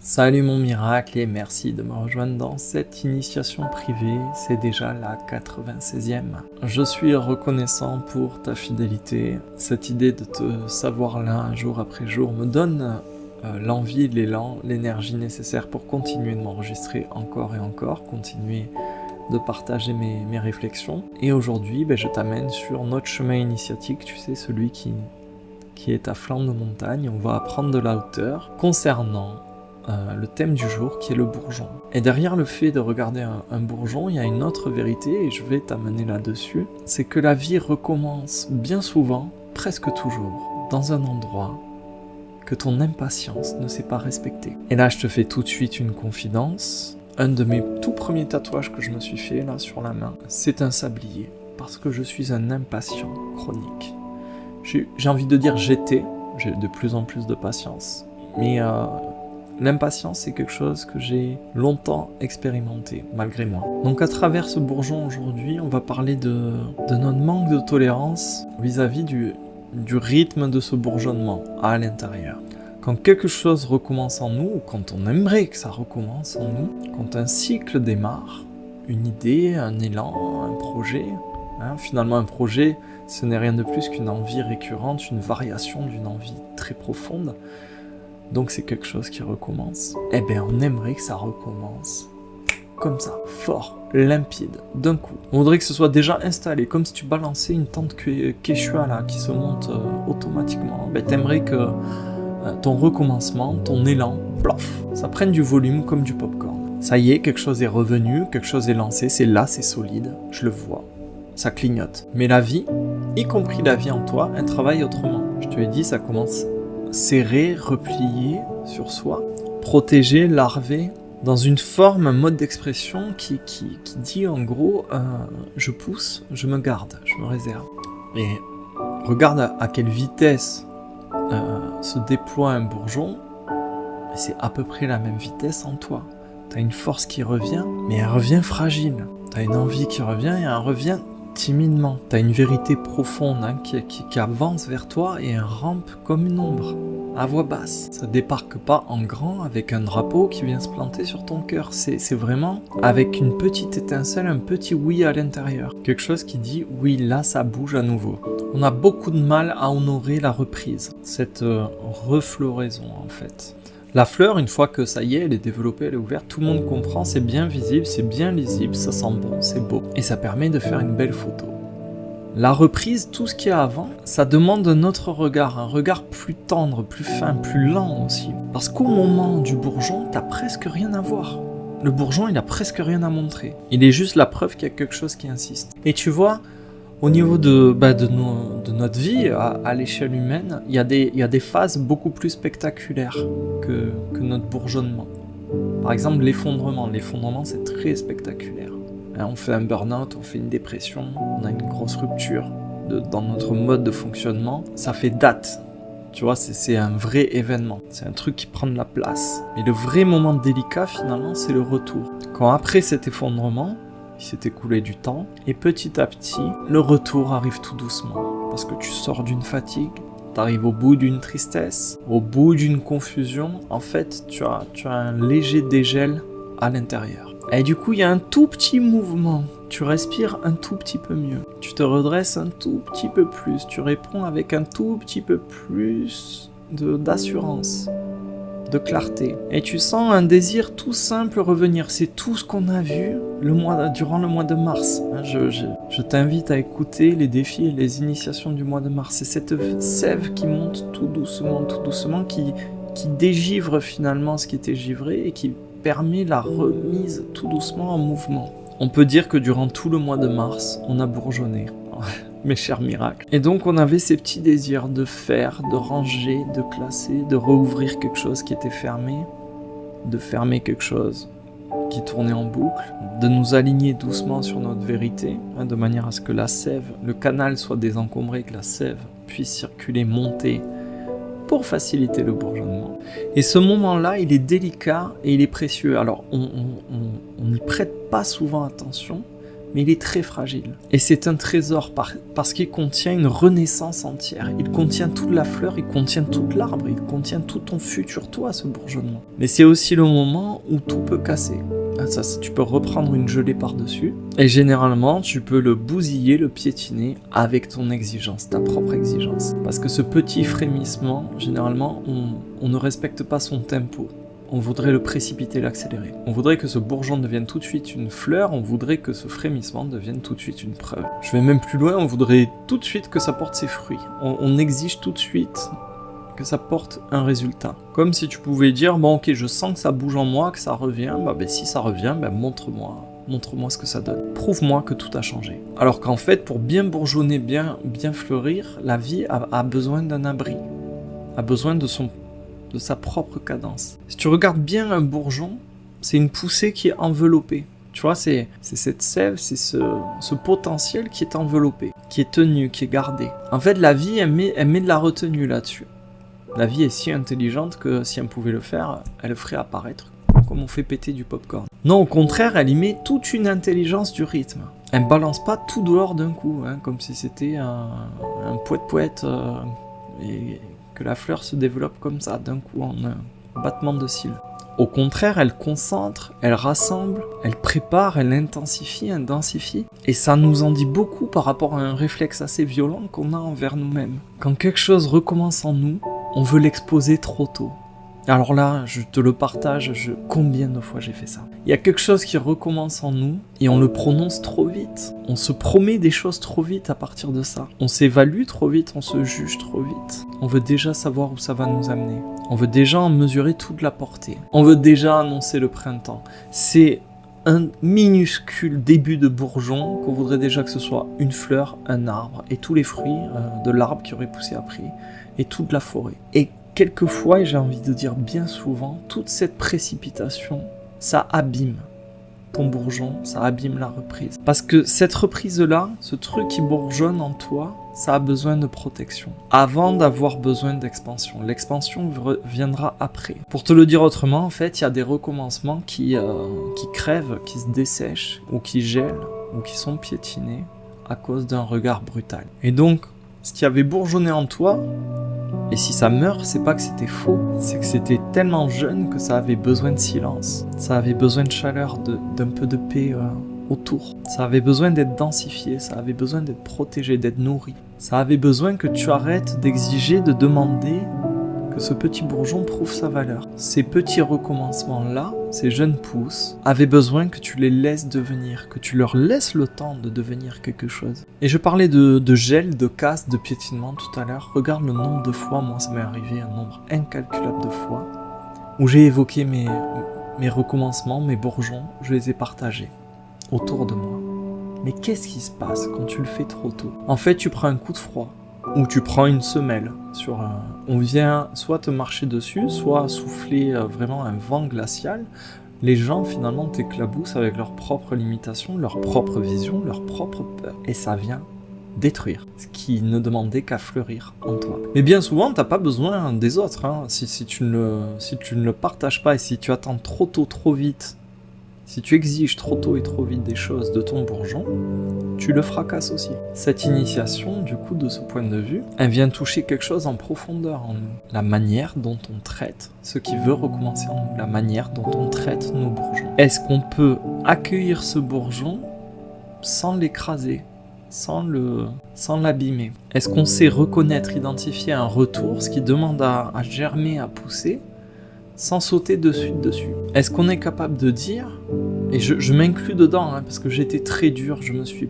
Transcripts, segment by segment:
Salut mon miracle et merci de me rejoindre dans cette initiation privée, c'est déjà la 96e. Je suis reconnaissant pour ta fidélité, cette idée de te savoir là jour après jour me donne l'envie, l'élan, l'énergie nécessaire pour continuer de m'enregistrer encore et encore, continuer de partager mes réflexions. Et aujourd'hui, je t'amène sur notre chemin initiatique, tu sais, celui qui est à flanc de montagne. On va prendre de la hauteur concernant le thème du jour qui est le bourgeon. Et derrière le fait de regarder un bourgeon, il y a une autre vérité et je vais t'amener là-dessus. C'est que la vie recommence bien souvent, presque toujours, dans un endroit que ton impatience ne sait pas respecter. Et là, je te fais tout de suite une confidence. Un de mes tout premiers tatouages que je me suis fait là sur la main, c'est un sablier. Parce que je suis un impatient chronique. J'ai envie de dire j'ai de plus en plus de patience. Mais l'impatience, c'est quelque chose que j'ai longtemps expérimenté, malgré moi. Donc à travers ce bourgeon aujourd'hui, on va parler de notre manque de tolérance vis-à-vis du rythme de ce bourgeonnement à l'intérieur. Quand quelque chose recommence en nous, ou quand on aimerait que ça recommence en nous, quand un cycle démarre, une idée, un élan, un projet, finalement un projet, ce n'est rien de plus qu'une envie récurrente, une variation d'une envie très profonde, donc c'est quelque chose qui recommence, on aimerait que ça recommence comme ça, fort, limpide, d'un coup. On voudrait que ce soit déjà installé, comme si tu balançais une tente Quechua là, qui se monte automatiquement. T'aimerais que ton recommencement, ton élan, plof, ça prenne du volume comme du popcorn. Ça y est, quelque chose est revenu, quelque chose est lancé, c'est là, c'est solide, je le vois, ça clignote. Mais la vie, y compris la vie en toi, elle travaille autrement. Je te l'ai dit, ça commence serré, replié sur soi, protégé, larvé, dans une forme, un mode d'expression qui dit en gros je pousse, je me garde, je me réserve. Et regarde à quelle vitesse se déploie un bourgeon, c'est à peu près la même vitesse en toi. T'as une force qui revient, mais elle revient fragile. T'as une envie qui revient et elle revient timidement. T'as une vérité profonde qui avance vers toi et elle rampe comme une ombre, à voix basse. Ça débarque pas en grand avec un drapeau qui vient se planter sur ton cœur. C'est vraiment avec une petite étincelle, un petit oui à l'intérieur. Quelque chose qui dit oui, là ça bouge à nouveau. On a beaucoup de mal à honorer la reprise, cette refloraison en fait. La fleur, une fois que ça y est, elle est développée, elle est ouverte, tout le monde comprend, c'est bien visible, c'est bien lisible, ça sent bon, c'est beau. Et ça permet de faire une belle photo. La reprise, tout ce qu'il y a avant, ça demande un autre regard, un regard plus tendre, plus fin, plus lent aussi. Parce qu'au moment du bourgeon, t'as presque rien à voir. Le bourgeon, il a presque rien à montrer. Il est juste la preuve qu'il y a quelque chose qui insiste. Et tu vois, au niveau de notre vie, à l'échelle humaine, il y a des phases beaucoup plus spectaculaires que notre bourgeonnement. Par exemple, l'effondrement. L'effondrement, c'est très spectaculaire. On fait un burn-out, on fait une dépression, on a une grosse rupture dans notre mode de fonctionnement. Ça fait date. Tu vois, c'est un vrai événement. C'est un truc qui prend de la place. Mais le vrai moment délicat, finalement, c'est le retour. Quand après cet effondrement, il s'est écoulé du temps, et petit à petit, le retour arrive tout doucement. Parce que tu sors d'une fatigue, tu arrives au bout d'une tristesse, au bout d'une confusion. En fait, tu as un léger dégel à l'intérieur. Et du coup, il y a un tout petit mouvement. Tu respires un tout petit peu mieux. Tu te redresses un tout petit peu plus. Tu réponds avec un tout petit peu plus d'assurance, de clarté. Et tu sens un désir tout simple revenir. C'est tout ce qu'on a vu durant le mois de mars. Je t'invite à écouter les défis et les initiations du mois de mars. C'est cette sève qui monte tout doucement, qui dégivre finalement ce qui était givré et qui permet la remise tout doucement en mouvement. On peut dire que durant tout le mois de mars, on a bourgeonné. Mes chers miracles. Et donc on avait ces petits désirs de faire, de ranger, de classer, de rouvrir quelque chose qui était fermé, de fermer quelque chose qui tournait en boucle, de nous aligner doucement sur notre vérité, de manière à ce que la sève, le canal soit désencombré, que la sève puisse circuler, monter, pour faciliter le bourgeonnement. Et ce moment-là, il est délicat et il est précieux. Alors on n'y prête pas souvent attention, mais il est très fragile. Et c'est un trésor parce qu'il contient une renaissance entière. Il contient toute la fleur, il contient toute l'arbre, il contient tout ton futur toi, ce bourgeonnement. Mais c'est aussi le moment où tout peut casser. Ça, tu peux reprendre une gelée par-dessus, et généralement, tu peux le bousiller, le piétiner avec ton exigence, ta propre exigence. Parce que ce petit frémissement, généralement, on ne respecte pas son tempo. On voudrait le précipiter, l'accélérer. On voudrait que ce bourgeon devienne tout de suite une fleur, on voudrait que ce frémissement devienne tout de suite une preuve. Je vais même plus loin, on voudrait tout de suite que ça porte ses fruits. On exige tout de suite que ça porte un résultat. Comme si tu pouvais dire, bon ok, je sens que ça bouge en moi, que ça revient, si ça revient, montre-moi ce que ça donne. Prouve-moi que tout a changé. Alors qu'en fait, pour bien bourgeonner, bien fleurir, la vie a besoin d'un abri, a besoin de sa propre cadence. Si tu regardes bien un bourgeon, c'est une poussée qui est enveloppée. Tu vois, c'est cette sève, c'est ce potentiel qui est enveloppé, qui est tenu, qui est gardé. En fait, la vie, elle met de la retenue là-dessus. La vie est si intelligente que si elle pouvait le faire, elle le ferait apparaître comme on fait péter du popcorn. Non, au contraire, elle y met toute une intelligence du rythme. Elle ne balance pas tout dehors d'un coup, comme si c'était un poète-poète et que la fleur se développe comme ça, d'un coup, en un battement de cils. Au contraire, elle concentre, elle rassemble, elle prépare, elle intensifie, elle densifie. Et ça nous en dit beaucoup par rapport à un réflexe assez violent qu'on a envers nous-mêmes. Quand quelque chose recommence en nous, on veut l'exposer trop tôt. Alors là, je te le partage, combien de fois j'ai fait ça. Il y a quelque chose qui recommence en nous et on le prononce trop vite. On se promet des choses trop vite à partir de ça. On s'évalue trop vite, on se juge trop vite. On veut déjà savoir où ça va nous amener. On veut déjà en mesurer toute la portée. On veut déjà annoncer le printemps. C'est un minuscule début de bourgeon qu'on voudrait déjà que ce soit une fleur, un arbre et tous les fruits de l'arbre qui aurait poussé après et toute la forêt. Et quelquefois, et j'ai envie de dire bien souvent, toute cette précipitation, ça abîme ton bourgeon, ça abîme la reprise. Parce que cette reprise-là, ce truc qui bourgeonne en toi, ça a besoin de protection. Avant d'avoir besoin d'expansion. L'expansion viendra après. Pour te le dire autrement, en fait, il y a des recommencements qui crèvent, qui se dessèchent, ou qui gèlent, ou qui sont piétinés à cause d'un regard brutal. Et donc, ce qui avait bourgeonné en toi, et si ça meurt, c'est pas que c'était faux, c'est que c'était tellement jeune que ça avait besoin de silence, ça avait besoin de chaleur, d'un peu de paix autour. Ça avait besoin d'être densifié, ça avait besoin d'être protégé, d'être nourri. Ça avait besoin que tu arrêtes d'exiger, de demander que ce petit bourgeon prouve sa valeur. Ces petits recommencements-là, ces jeunes pousses, avaient besoin que tu les laisses devenir, que tu leur laisses le temps de devenir quelque chose. Et je parlais de gel, de casse, de piétinement tout à l'heure. Regarde le nombre de fois, moi ça m'est arrivé un nombre incalculable de fois, où j'ai évoqué mes recommencements, mes bourgeons, je les ai partagés autour de moi. Mais qu'est-ce qui se passe quand tu le fais trop tôt ? En fait, tu prends un coup de froid, ou tu prends une semelle sur on vient soit te marcher dessus, soit souffler vraiment un vent glacial. Les gens finalement t'éclaboussent avec leurs propres limitations, leur propre vision, leur propre peur, et ça vient détruire ce qui ne demandait qu'à fleurir en toi. Mais bien souvent, t'as pas besoin des autres. Si tu ne le partages pas et si tu attends trop tôt, trop vite, si tu exiges trop tôt et trop vite des choses de ton bourgeon, tu le fracasses aussi. Cette initiation, du coup, de ce point de vue, elle vient toucher quelque chose en profondeur en nous. La manière dont on traite ce qui veut recommencer en nous, la manière dont on traite nos bourgeons. Est-ce qu'on peut accueillir ce bourgeon sans l'écraser, sans l'abîmer ? Est-ce qu'on sait reconnaître, identifier un retour, ce qui demande à germer, à pousser, sans sauter dessus. Est-ce qu'on est capable de dire, et je m'inclus dedans, parce que j'étais très dur, je me suis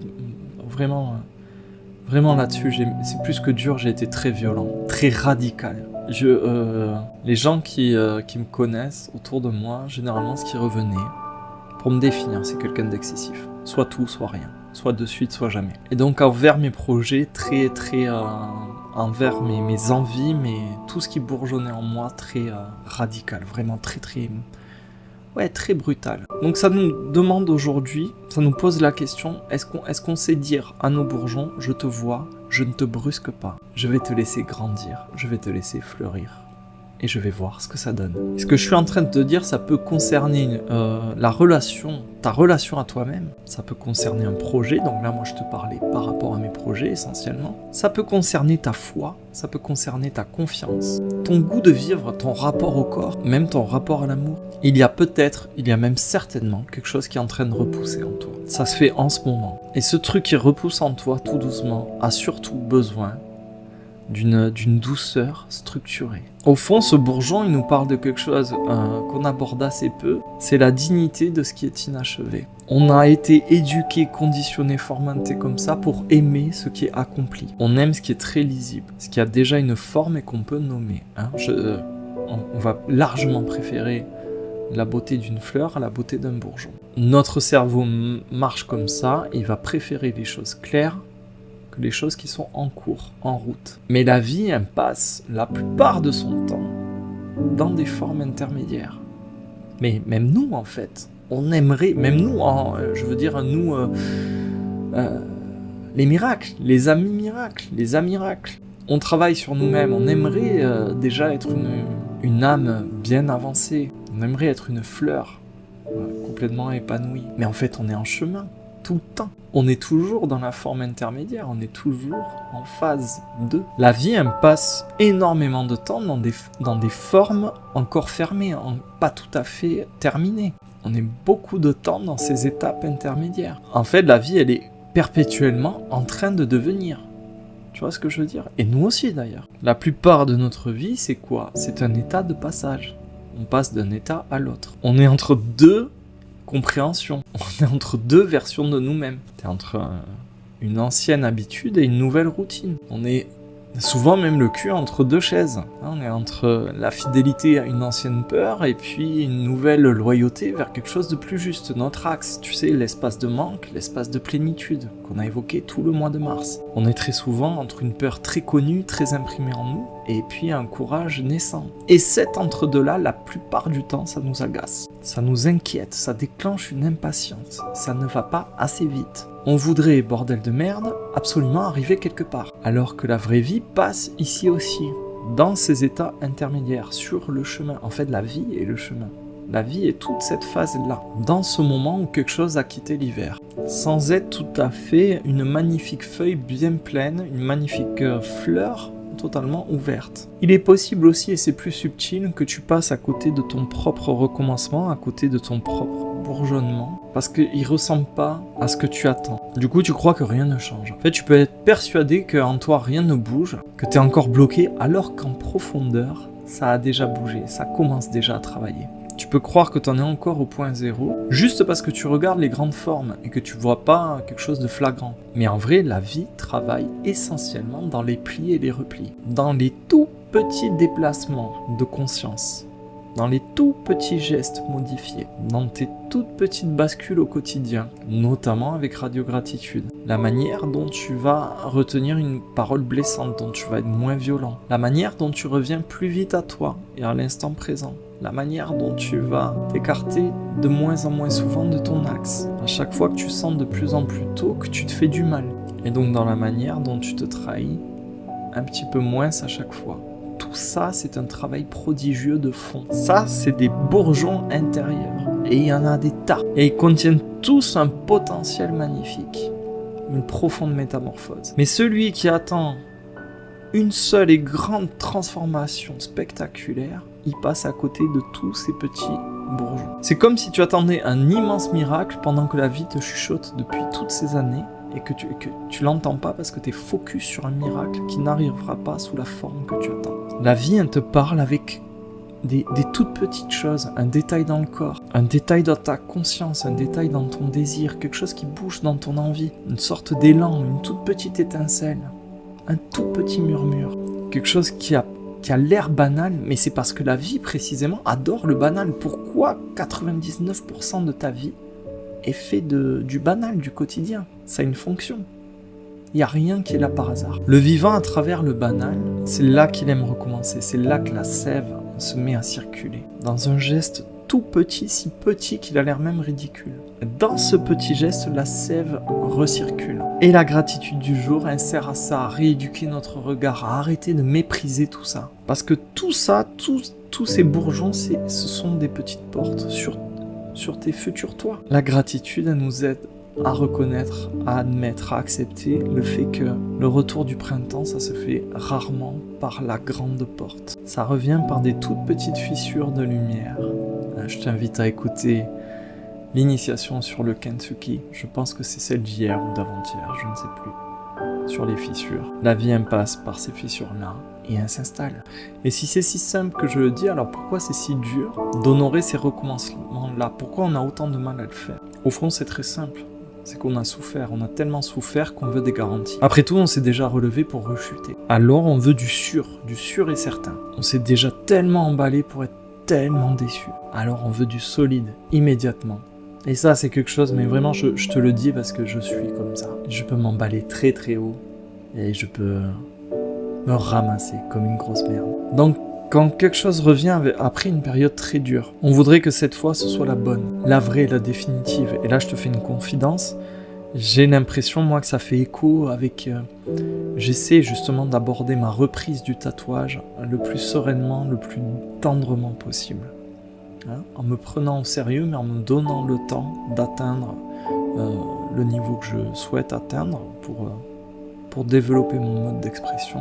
vraiment là-dessus, c'est plus que dur, j'ai été très violent, très radical. Les gens qui me connaissent autour de moi, généralement ce qui revenait, pour me définir, c'est quelqu'un d'excessif. Soit tout, soit rien. Soit de suite, soit jamais. Et donc envers mes projets, envers mes envies, tout ce qui bourgeonnait en moi, très radical, vraiment très brutal. Donc ça nous demande aujourd'hui, ça nous pose la question, est-ce qu'on sait dire à nos bourgeons, je te vois, je ne te brusque pas, je vais te laisser grandir, je vais te laisser fleurir. et je vais voir ce que ça donne. Et ce que je suis en train de te dire, ça peut concerner ta relation à toi-même, ça peut concerner un projet, donc là moi je te parlais par rapport à mes projets essentiellement, ça peut concerner ta foi, ça peut concerner ta confiance, ton goût de vivre, ton rapport au corps, même ton rapport à l'amour. Il y a même certainement quelque chose qui est en train de repousser en toi. Ça se fait en ce moment. Et ce truc qui repousse en toi tout doucement a surtout besoin d'une douceur structurée. Au fond, ce bourgeon, il nous parle de quelque chose qu'on aborde assez peu, c'est la dignité de ce qui est inachevé. On a été éduqué, conditionné, formaté comme ça pour aimer ce qui est accompli. On aime ce qui est très lisible, ce qui a déjà une forme et qu'on peut nommer. On va largement préférer la beauté d'une fleur à la beauté d'un bourgeon. Notre cerveau marche comme ça, il va préférer les choses claires que les choses qui sont en cours, en route. Mais la vie, elle passe la plupart de son temps dans des formes intermédiaires. Mais même nous, en fait, on aimerait, même nous, les miracles, les amis miracles, les amiracles. On travaille sur nous-mêmes, on aimerait déjà être une âme bien avancée, on aimerait être une fleur complètement épanouie. Mais en fait, on est en chemin, tout le temps. On est toujours dans la forme intermédiaire, on est toujours en phase 2. La vie, elle passe énormément de temps dans des formes encore fermées, pas tout à fait terminées. On est beaucoup de temps dans ces étapes intermédiaires. En fait, la vie, elle est perpétuellement en train de devenir. Tu vois ce que je veux dire? Et nous aussi d'ailleurs. La plupart de notre vie, c'est quoi? C'est un état de passage. On passe d'un état à l'autre. On est entre deux compréhensions. On est entre deux versions de nous-mêmes. C'est entre une ancienne habitude et une nouvelle routine. On est souvent même le cul entre deux chaises. On est entre la fidélité à une ancienne peur et puis une nouvelle loyauté vers quelque chose de plus juste. Notre axe, tu sais, l'espace de manque, l'espace de plénitude qu'on a évoqué tout le mois de mars. On est très souvent entre une peur très connue, très imprimée en nous, et puis un courage naissant. Et cet entre-deux-là, la plupart du temps, ça nous agace. Ça nous inquiète, ça déclenche une impatience. Ça ne va pas assez vite. On voudrait, bordel de merde, absolument arriver quelque part. Alors que la vraie vie passe ici aussi, dans ces états intermédiaires, sur le chemin. En fait, la vie est le chemin. La vie est toute cette phase-là, dans ce moment où quelque chose a quitté l'hiver. Sans être tout à fait une magnifique feuille bien pleine, une magnifique fleur totalement ouverte. Il est possible aussi, et c'est plus subtil, que tu passes à côté de ton propre recommencement, à côté de ton propre bourgeonnement, parce qu'il ne ressemble pas à ce que tu attends. Du coup, tu crois que rien ne change. En fait, tu peux être persuadé qu'en toi, rien ne bouge, que tu es encore bloqué, alors qu'en profondeur, ça a déjà bougé, ça commence déjà à travailler. Tu peux croire que tu en es encore au point zéro, juste parce que tu regardes les grandes formes et que tu vois pas quelque chose de flagrant. Mais en vrai, la vie travaille essentiellement dans les plis et les replis, dans les tout petits déplacements de conscience, dans les tout petits gestes modifiés, dans tes toutes petites bascules au quotidien, notamment avec Radio Gratitude. La manière dont tu vas retenir une parole blessante, dont tu vas être moins violent, la manière dont tu reviens plus vite à toi et à l'instant présent. La manière dont tu vas t'écarter de moins en moins souvent de ton axe, à chaque fois que tu sens de plus en plus tôt que tu te fais du mal. Et donc dans la manière dont tu te trahis un petit peu moins à chaque fois. Tout ça, c'est un travail prodigieux de fond. Ça, c'est des bourgeons intérieurs. Et il y en a des tas. Et ils contiennent tous un potentiel magnifique. Une profonde métamorphose. Mais celui qui attend une seule et grande transformation spectaculaire, il passe à côté de tous ces petits bourgeons. C'est comme si tu attendais un immense miracle pendant que la vie te chuchote depuis toutes ces années et que tu l'entends pas parce que tu es focus sur un miracle qui n'arrivera pas sous la forme que tu attends. La vie, elle te parle avec des toutes petites choses, un détail dans le corps, un détail dans ta conscience, un détail dans ton désir, quelque chose qui bouge dans ton envie, une sorte d'élan, une toute petite étincelle, un tout petit murmure, quelque chose qui a l'air banal, mais c'est parce que la vie, précisément, adore le banal. Pourquoi 99% de ta vie est fait du banal, du quotidien? Ça a une fonction. Il n'y a rien qui est là par hasard. Le vivant, à travers le banal, c'est là qu'il aime recommencer. C'est là que la sève se met à circuler. Dans un geste tout petit, si petit qu'il a l'air même ridicule. Dans ce petit geste, la sève recircule. Et la gratitude du jour, elle sert à ça, à rééduquer notre regard, à arrêter de mépriser tout ça. Parce que tout ça, tous ces bourgeons, ce sont des petites portes sur tes futurs toits. La gratitude, elle nous aide à reconnaître, à admettre, à accepter le fait que le retour du printemps, ça se fait rarement par la grande porte. Ça revient par des toutes petites fissures de lumière. Je t'invite à écouter l'initiation sur le Kintsugi. Je pense que c'est celle d'hier ou d'avant-hier, je ne sais plus. Sur les fissures. La vie, elle passe par ces fissures-là et elle s'installe. Et si c'est si simple que je le dis, alors pourquoi c'est si dur d'honorer ces recommencements-là? Pourquoi on a autant de mal à le faire? Au fond, c'est très simple. C'est qu'on a souffert, on a tellement souffert qu'on veut des garanties. Après tout, on s'est déjà relevé pour rechuter. Alors on veut du sûr et certain. On s'est déjà tellement emballé pour être tellement déçu. Alors on veut du solide, immédiatement. Et ça, c'est quelque chose, mais vraiment, je te le dis parce que je suis comme ça. Je peux m'emballer très très haut et je peux me ramasser comme une grosse merde. Donc, quand quelque chose revient après une période très dure, on voudrait que cette fois ce soit la bonne, la vraie, la définitive. Et là, je te fais une confidence. J'ai l'impression, moi, que ça fait écho avec... J'essaie justement d'aborder ma reprise du tatouage le plus sereinement, le plus tendrement possible. Hein, en me prenant au sérieux, mais en me donnant le temps d'atteindre le niveau que je souhaite atteindre pour développer mon mode d'expression.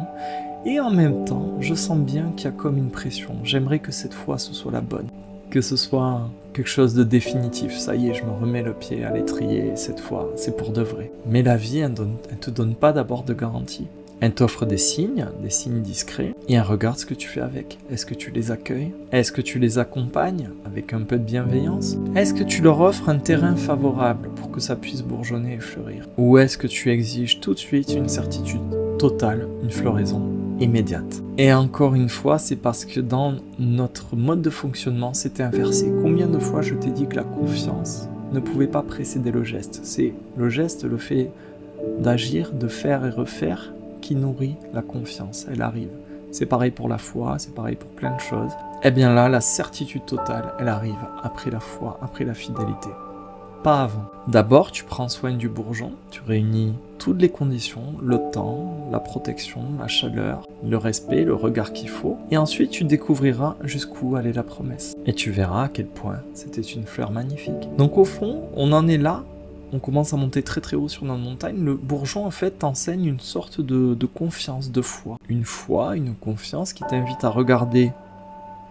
Et en même temps, je sens bien qu'il y a comme une pression. J'aimerais que cette fois, ce soit la bonne. Que ce soit quelque chose de définitif. Ça y est, je me remets le pied à l'étrier. Cette fois, c'est pour de vrai. Mais la vie, elle te donne pas d'abord de garantie. Elle t'offre des signes discrets, et elle regarde ce que tu fais avec. Est-ce que tu les accueilles? Est-ce que tu les accompagnes avec un peu de bienveillance? Est-ce que tu leur offres un terrain favorable pour que ça puisse bourgeonner et fleurir? Ou est-ce que tu exiges tout de suite une certitude totale, une floraison immédiate? Et encore une fois, c'est parce que dans notre mode de fonctionnement, c'était inversé. Combien de fois je t'ai dit que la confiance ne pouvait pas précéder le geste? C'est le geste, le fait d'agir, de faire et refaire, qui nourrit la confiance, elle arrive. C'est pareil pour la foi, c'est pareil pour plein de choses. Eh bien là, la certitude totale, elle arrive après la foi, après la fidélité. Pas avant. D'abord, tu prends soin du bourgeon, tu réunis toutes les conditions, le temps, la protection, la chaleur, le respect, le regard qu'il faut, et ensuite tu découvriras jusqu'où allait la promesse. Et tu verras à quel point c'était une fleur magnifique. Donc au fond, on en est là. On commence à monter très très haut sur notre montagne. Le bourgeon, en fait, t'enseigne une sorte de confiance, de foi. Une foi, une confiance qui t'invite à regarder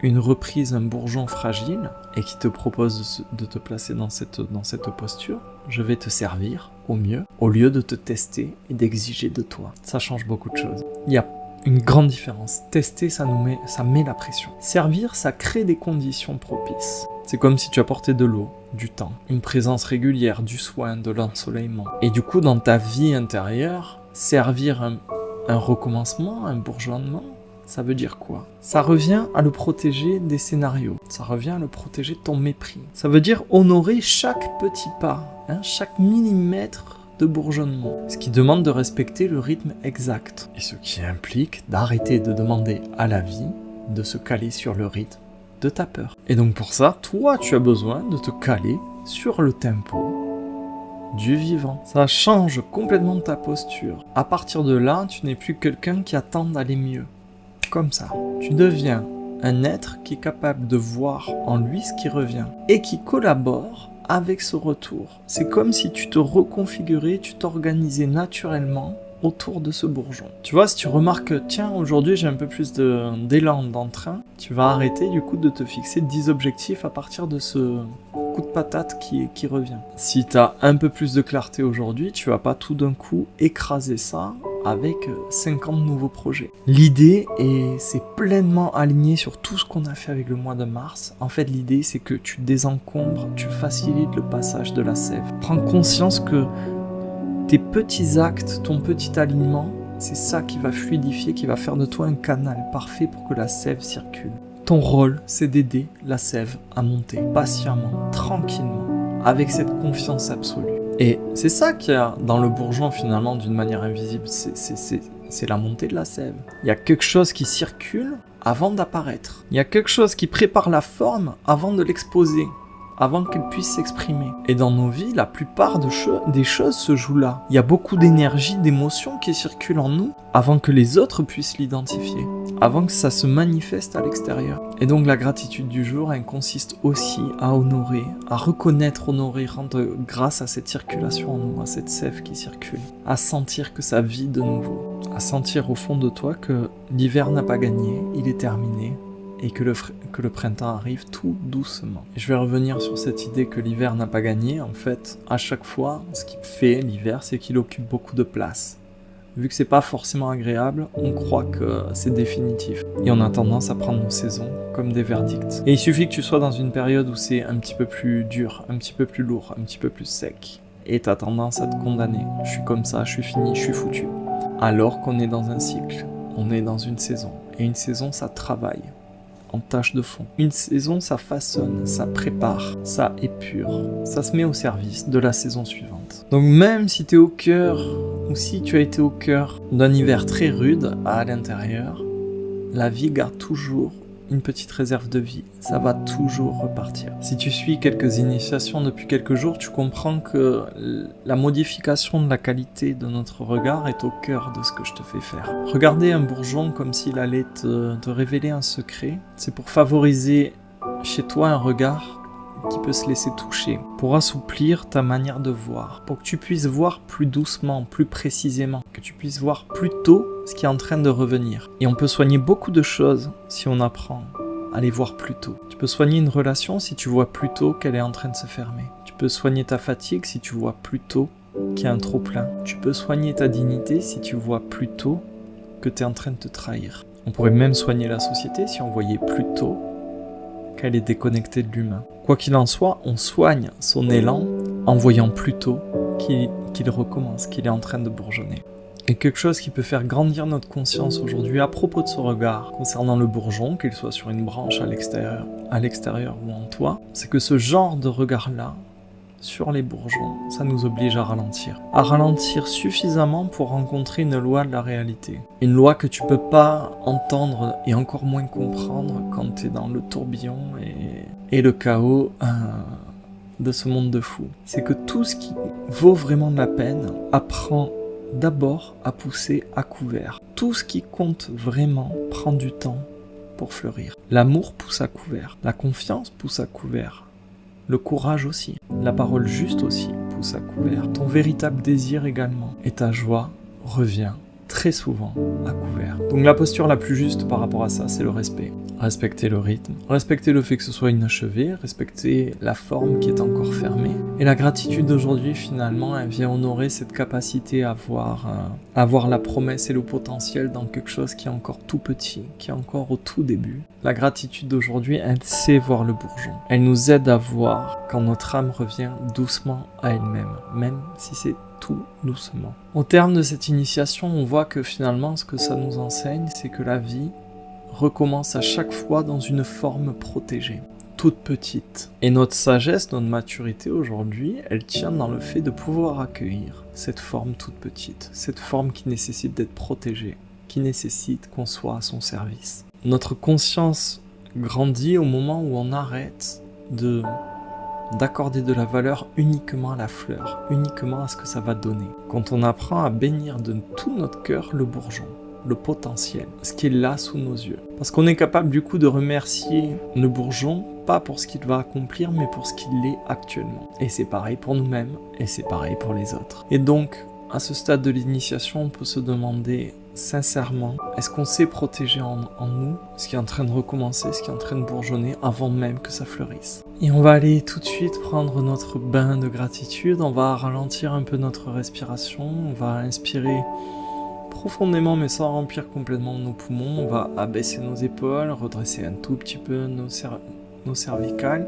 une reprise, un bourgeon fragile, et qui te propose de te placer dans cette posture. Je vais te servir au mieux, au lieu de te tester et d'exiger de toi. Ça change beaucoup de choses. Il y a une grande différence. Tester, ça met la pression. Servir, ça crée des conditions propices. C'est comme si tu apportais de l'eau, du temps, une présence régulière, du soin, de l'ensoleillement. Et du coup, dans ta vie intérieure, servir un recommencement, un bourgeonnement, ça veut dire quoi? Ça revient à le protéger des scénarios. Ça revient à le protéger de ton mépris. Ça veut dire honorer chaque petit pas, chaque millimètre de bourgeonnement. Ce qui demande de respecter le rythme exact. Et ce qui implique d'arrêter de demander à la vie de se caler sur le rythme de ta peur. Et donc pour ça, toi, tu as besoin de te caler sur le tempo du vivant. Ça change complètement ta posture. À partir de là, tu n'es plus quelqu'un qui attend d'aller mieux. Comme ça. Tu deviens un être qui est capable de voir en lui ce qui revient et qui collabore avec ce retour. C'est comme si tu te reconfigurais, tu t'organisais naturellement autour de ce bourgeon. Tu vois, si tu remarques, tiens, aujourd'hui j'ai un peu plus d'élan d'entrain, tu vas arrêter du coup de te fixer 10 objectifs à partir de ce coup de patate qui revient. Si tu as un peu plus de clarté aujourd'hui, tu vas pas tout d'un coup écraser ça avec 50 nouveaux projets. L'idée, et c'est pleinement aligné sur tout ce qu'on a fait avec le mois de mars, en fait l'idée c'est que tu désencombres, tu facilites le passage de la sève. Prends conscience que tes petits actes, ton petit alignement, c'est ça qui va fluidifier, qui va faire de toi un canal parfait pour que la sève circule. Ton rôle, c'est d'aider la sève à monter patiemment, tranquillement, avec cette confiance absolue. Et c'est ça qu'il y a dans le bourgeon finalement d'une manière invisible, c'est la montée de la sève. Il y a quelque chose qui circule avant d'apparaître. Il y a quelque chose qui prépare la forme avant de l'exposer, avant qu'elle puisse s'exprimer. Et dans nos vies, la plupart des choses se jouent là. Il y a beaucoup d'énergie, d'émotions qui circulent en nous avant que les autres puissent l'identifier, avant que ça se manifeste à l'extérieur. Et donc la gratitude du jour, elle consiste aussi à honorer, à reconnaître, honorer, rendre grâce à cette circulation en nous, à cette sève qui circule, à sentir que ça vit de nouveau, à sentir au fond de toi que l'hiver n'a pas gagné, il est terminé, et que le printemps arrive tout doucement. Et je vais revenir sur cette idée que l'hiver n'a pas gagné. En fait, à chaque fois, ce qu'il fait l'hiver, c'est qu'il occupe beaucoup de place. Vu que c'est pas forcément agréable, on croit que c'est définitif. Et on a tendance à prendre nos saisons comme des verdicts. Et il suffit que tu sois dans une période où c'est un petit peu plus dur, un petit peu plus lourd, un petit peu plus sec. Et t'as tendance à te condamner. Je suis comme ça, je suis fini, je suis foutu. Alors qu'on est dans un cycle, on est dans une saison. Et une saison, ça travaille en tâche de fond. Une saison, ça façonne, ça prépare, ça épure, ça se met au service de la saison suivante. Donc même si tu es au cœur, ou si tu as été au cœur d'un hiver très rude à l'intérieur, la vie garde toujours une petite réserve de vie, ça va toujours repartir. Si tu suis quelques initiations depuis quelques jours, tu comprends que la modification de la qualité de notre regard est au cœur de ce que je te fais faire. Regarder un bourgeon comme s'il allait te révéler un secret, c'est pour favoriser chez toi un regard qui peut se laisser toucher, pour assouplir ta manière de voir, pour que tu puisses voir plus doucement, plus précisément, que tu puisses voir plus tôt ce qui est en train de revenir. Et on peut soigner beaucoup de choses si on apprend à les voir plus tôt. Tu peux soigner une relation si tu vois plus tôt qu'elle est en train de se fermer. Tu peux soigner ta fatigue si tu vois plus tôt qu'il y a un trop-plein. Tu peux soigner ta dignité si tu vois plus tôt que tu es en train de te trahir. On pourrait même soigner la société si on voyait plus tôt qu'elle est déconnectée de l'humain. Quoi qu'il en soit, on soigne son élan en voyant plus tôt qu'il recommence, qu'il est en train de bourgeonner. Et quelque chose qui peut faire grandir notre conscience aujourd'hui à propos de ce regard concernant le bourgeon, qu'il soit sur une branche à l'extérieur ou en toi, c'est que ce genre de regard-là, sur les bourgeons, ça nous oblige à ralentir suffisamment pour rencontrer une loi de la réalité. Une loi que tu peux pas entendre et encore moins comprendre quand tu es dans le tourbillon et le chaos de ce monde de fous. C'est que tout ce qui vaut vraiment de la peine apprend d'abord à pousser à couvert. Tout ce qui compte vraiment prend du temps pour fleurir. L'amour pousse à couvert, la confiance pousse à couvert. Le courage aussi, la parole juste aussi pousse à couvert, ton véritable désir également, et ta joie revient très souvent à couvert. Donc la posture la plus juste par rapport à ça, c'est le respect. Respecter le rythme, respecter le fait que ce soit inachevé, respecter la forme qui est encore fermée. Et la gratitude d'aujourd'hui, finalement, elle vient honorer cette capacité à voir la promesse et le potentiel dans quelque chose qui est encore tout petit, qui est encore au tout début. La gratitude d'aujourd'hui, elle sait voir le bourgeon. Elle nous aide à voir quand notre âme revient doucement à elle-même, même si c'est tout doucement. Au terme de cette initiation, on voit que finalement, ce que ça nous enseigne, c'est que la vie recommence à chaque fois dans une forme protégée, toute petite. Et notre sagesse, notre maturité aujourd'hui, elle tient dans le fait de pouvoir accueillir cette forme toute petite, cette forme qui nécessite d'être protégée, qui nécessite qu'on soit à son service. Notre conscience grandit au moment où on arrête d'accorder de la valeur uniquement à la fleur, uniquement à ce que ça va donner. Quand on apprend à bénir de tout notre cœur le bourgeon, le potentiel, ce qui est là sous nos yeux. Parce qu'on est capable du coup de remercier le bourgeon, pas pour ce qu'il va accomplir, mais pour ce qu'il est actuellement. Et c'est pareil pour nous-mêmes, et c'est pareil pour les autres. Et donc, à ce stade de l'initiation, on peut se demander sincèrement, est-ce qu'on sait protéger en nous ce qui est en train de recommencer, ce qui est en train de bourgeonner avant même que ça fleurisse? Et on va aller tout de suite prendre notre bain de gratitude, on va ralentir un peu notre respiration, on va inspirer profondément mais sans remplir complètement nos poumons, on va abaisser nos épaules, redresser un tout petit peu nos cervicales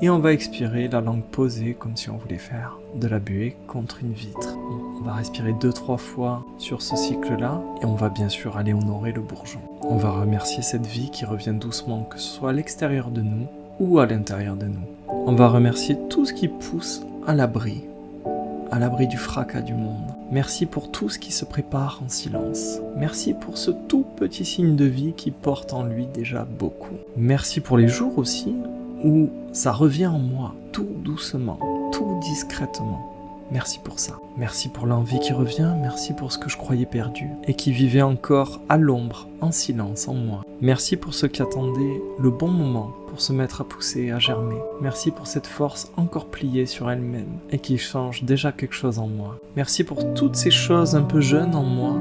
et on va expirer la langue posée comme si on voulait faire de la buée contre une vitre. On va respirer 2-3 fois sur ce cycle-là et on va bien sûr aller honorer le bourgeon. On va remercier cette vie qui revient doucement, que ce soit à l'extérieur de nous ou à l'intérieur de nous. On va remercier tout ce qui pousse à l'abri à l'abri du fracas du monde. Merci pour tout ce qui se prépare en silence. Merci pour ce tout petit signe de vie qui porte en lui déjà beaucoup. Merci pour les jours aussi où ça revient en moi, tout doucement, tout discrètement. Merci pour ça. Merci pour l'envie qui revient, merci pour ce que je croyais perdu et qui vivait encore à l'ombre, en silence, en moi. Merci pour ceux qui attendaient le bon moment pour se mettre à pousser et à germer. Merci pour cette force encore pliée sur elle-même et qui change déjà quelque chose en moi. Merci pour toutes ces choses un peu jeunes en moi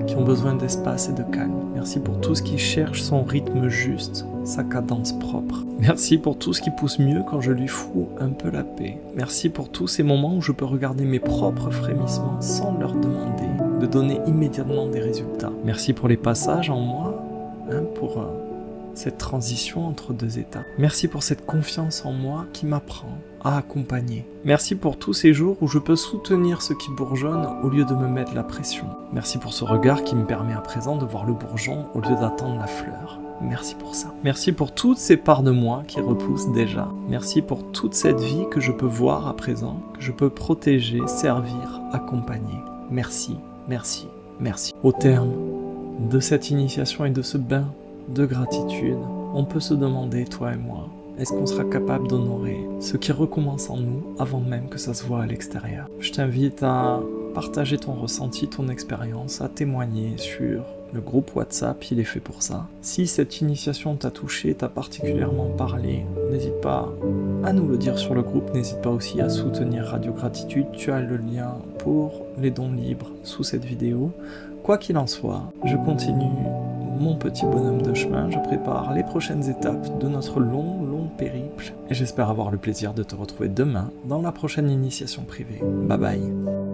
qui ont besoin d'espace et de calme. Merci pour tout ce qui cherche son rythme juste, sa cadence propre. Merci pour tout ce qui pousse mieux quand je lui fous un peu la paix. Merci pour tous ces moments où je peux regarder mes propres frémissements sans leur demander de donner immédiatement des résultats. Merci pour les passages en moi, pour cette transition entre deux états. Merci pour cette confiance en moi qui m'apprend à accompagner. Merci pour tous ces jours où je peux soutenir ce qui bourgeonne au lieu de me mettre la pression. Merci pour ce regard qui me permet à présent de voir le bourgeon au lieu d'attendre la fleur. Merci pour ça. Merci pour toutes ces parts de moi qui repoussent déjà. Merci pour toute cette vie que je peux voir à présent, que je peux protéger, servir, accompagner. Merci, merci, merci. Au terme de cette initiation et de ce bain de gratitude, on peut se demander, toi et moi, est-ce qu'on sera capable d'honorer ce qui recommence en nous avant même que ça se voit à l'extérieur? Je t'invite à partager ton ressenti, ton expérience, à témoigner sur le groupe WhatsApp, il est fait pour ça. Si cette initiation t'a touché, t'a particulièrement parlé, n'hésite pas à nous le dire sur le groupe, n'hésite pas aussi à soutenir Radio Gratitude, tu as le lien pour les dons libres sous cette vidéo. Quoi qu'il en soit, je continue mon petit bonhomme de chemin, je prépare les prochaines étapes de notre long périple et j'espère avoir le plaisir de te retrouver demain dans la prochaine initiation privée. Bye bye.